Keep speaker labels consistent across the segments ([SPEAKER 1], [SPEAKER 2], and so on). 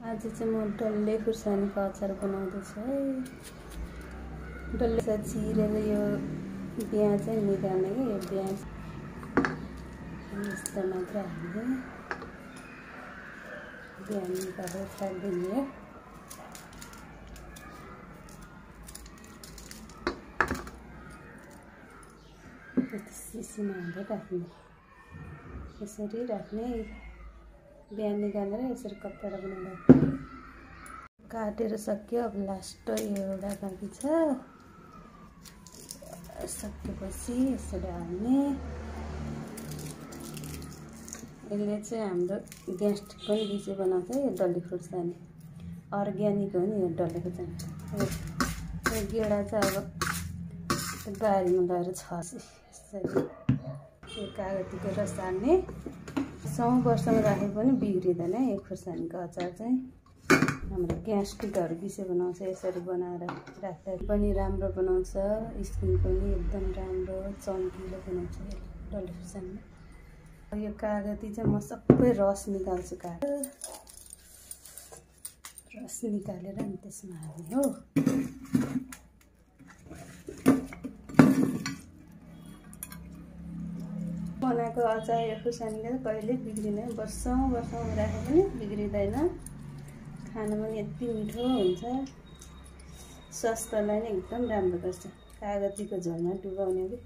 [SPEAKER 1] आज चाहिँ म डल्ले खुर्सानीको अचार बनाउँदैछु है। डल्ले चिरेर यो बिया चाहिँ निकाल्ने कि यो बिया यस्तो मात्र हामीले बिया निकालेर छाडिदिने। सिसीमा हालेर राख्ने, यसरी राख्ने। बिया निकालेर यसरी कपडा बनाएर काटेर सक्यो। अब लास्ट एउटा बाँकी छ, सकेपछि यसरी हाल्ने। यसले चाहिँ हाम्रो ग्यास्ट्रिक पनि बिसे बनाउँछ यो डल्ले खुर्सानी। अर्ग्यानिक हो नि यो डल्ले खुर्सानी। यो गेडा चाहिँ अब बारीमा गएर छर्छ यसरी। यो कागतीको रस हाल्ने। 100 वर्षमा राखे पनि बिग्रिँदैन यो खुर्सानीको अचार चाहिँ। हाम्रो ग्यास्ट्रिकहरू बिसे बनाउँछ यसरी बनाएर राख्दा पनि राम्रो बनाउँछ। स्किन पनि एकदम राम्रो चम्किलो बनाउँछ डल्ले खुर्सानीमा। यो कागती चाहिँ म सबै रस निकाल्छु। रस निकालेर अनि त्यसमा हाल्ने हो। बनाएको अचार यो खुर्सानीले कहिले बिग्रिँदैन। वर्षौँ राखे पनि बिग्रिँदैन। खाना पनि यति मिठो हुन्छ। स्वास्थ्यलाई नै एकदम राम्रो गर्छ। कागतीको झोलमा डुबाउने कि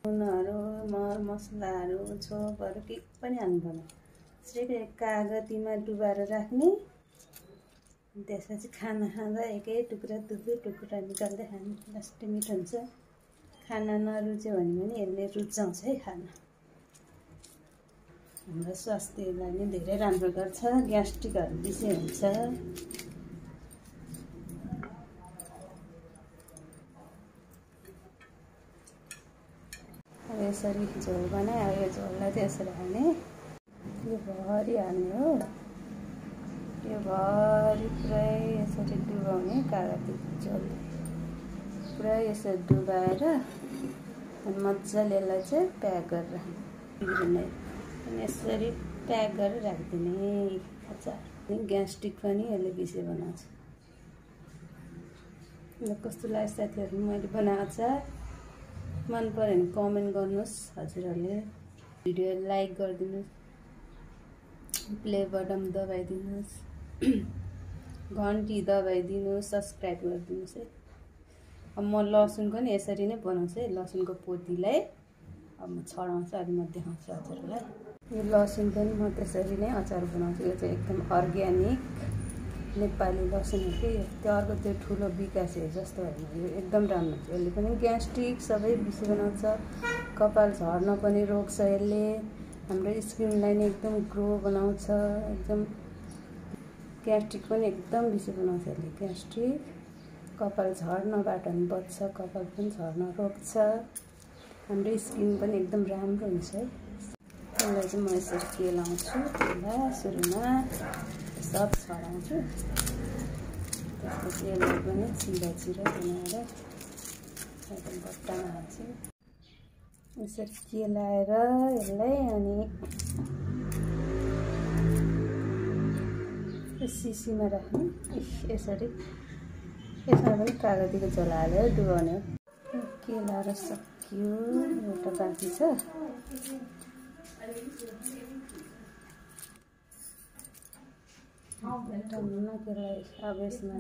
[SPEAKER 1] नुनहरू, मर मसलाहरू, छोपहरू के पनि हाल्नु पर्दैन। यसरी कागतीमा डुबाएर राख्ने। त्यसपछि खाना खाँदा एकै टुक्रा दुई टुक्रा निकाल्दै खाने। लास्टै मिठो हुन्छ। खाना नरुच्यो भने पनि यसले रुचाउँछ है खाना। हाम्रो स्वास्थ्यलाई नै धेरै राम्रो गर्छ। ग्यास्ट्रिकहरू बिसे हुन्छ। अब यसरी झोल बनाए। अब यो झोललाई चाहिँ यसरी हाल्ने। यो भरि हाल्ने हो। यो भरि पुरै यसरी डुबाउने। कागतीको झोल पुरा यसरी डुबाएर मजाले यसलाई चाहिँ प्याक गरेर बिग्रिने। अनि यसरी प्याक गरेर राखिदिने अचार। ग्यास्ट्रिक पनि यसले बिसे बनाउँछ। कस्तो लाग्यो साथीहरू मैले बनाएको अचार? मन पर्यो भने कमेन्ट गर्नुहोस् हजुरहरूले। भिडियो लाइक गरिदिनुहोस्, प्ले बटन दबाइदिनुहोस्, घन्टी दबाइदिनुहोस्, सब्सक्राइब गरिदिनुहोस् है। अब म लसुन पनि यसरी नै बनाउँछु है। लसुनको पोतीलाई अब म छडाउँछु, अलि म देखाउँछु हजुरहरूलाई। यो लसुन पनि म त्यसरी नै अचार बनाउँछु। यो चाहिँ एकदम अर्ग्यानिक नेपाली लसुन हो कि। त्यो अर्को त्यो ठुलो बिकासे जस्तो होइन। यो एकदम राम्रो हुन्छ। यसले पनि ग्यास्ट्रिक सबै बिसे बनाउँछ। कपाल झर्न पनि रोक्छ यसले। हाम्रो स्किनलाई नै एकदम ग्लो बनाउँछ। एकदम ग्यास्ट्रिक पनि एकदम बिसे बनाउँछ यसले। ग्यास्ट्रिक कपाल झर्नबाट पनि बच्छ। कपाल पनि झर्न रोक्छ। हाम्रो स्किन पनि एकदम राम्रो हुन्छ है। यसलाई चाहिँ म यसरी केलाउँछु। सुरुमा सब छडाउँछु। त्यसपछि यसलाई पनि चिरा बनाएर बट्टामा हाल्छु। यसरी केलाएर यसलाई अनि सिसीमा राख्ने। यसरी यसमा पनि कागतीको झोल हालेर डुबाउने हो। केलाएर सक्यो। एउटा बाँकी छ। टन्न केला अब यसमा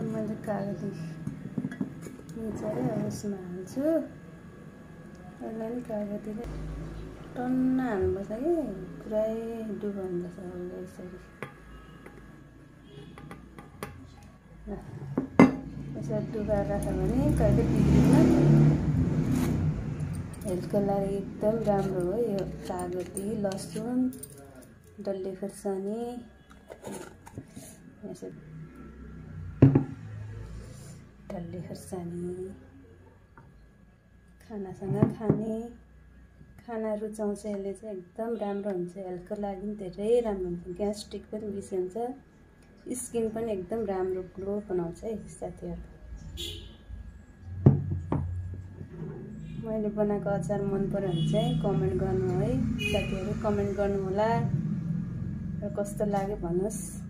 [SPEAKER 1] मैले कागती मिचाएर यसमा हाल्छु। यसलाई नि कागतीले टन्न हाल्नुपर्छ कि पुरै डुबाउनुपर्छ। यसरी यसरी डुबाएर राख्यो भने कहिले बिग्रिँदैन। हेल्थको लागि एकदम राम्रो हो यो कागती लसुन डल्ले खुर्सानी। यसरी डल्ले खुर्सानी खानासँग खाने खाना रुचाउँछ यसले चाहिँ एकदम राम्रो हुन्छ, हेल्थको लागि पनि धेरै राम्रो हुन्छ, ग्यास्ट्रिक पनि बेसी हुन्छ, स्किन पनि एकदम राम्रो ग्लो बनाउँछ है साथीहरु। मैले बनाएको अचार मन पर्यो भने चाहिँ कमेन्ट गर्नु है साथीहरु, कमेन्ट गर्नु होला र कस्तो लाग्यो भन्नुस्।